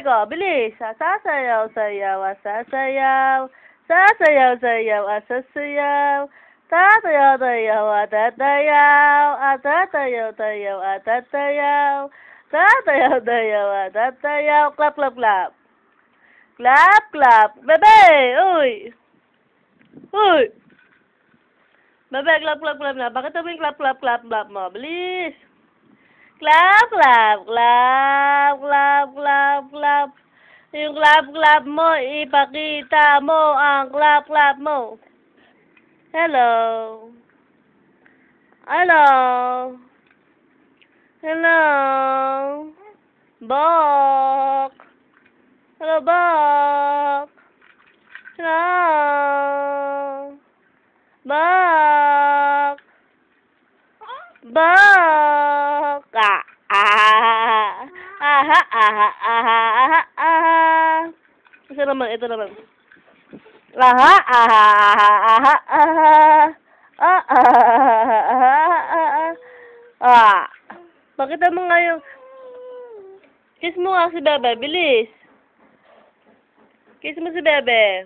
ko. Bilis. Sasayaw, sayaw, sasayaw. Sasayaw, sayaw, sasayaw. Tatayaw, tayaw, tatayaw. Tatayaw, tayaw, tatayaw. Tatayaw, tayaw, tatayaw. Clap, clap, clap. Clap, clap. Bebe! Uy! Uy! Bebe, clap, clap, clap na. Bakit mo yung clap, clap, clap, clap mo? Bilis! Clap, clap, clap, clap, clap, clap. Yung clap, clap mo, ipakita mo ang clap, clap mo. Hello. Hello. Hello. Bok. Hello, Bok. Hello. Bok. Bok. Aha, aha, aha, aha, aha. Ito naman, ito naman. Aha, aha, aha, aha, aha. Pakita mo nga yung... Kiss mo nga si Bebe, bilis. Kiss mo si Bebe.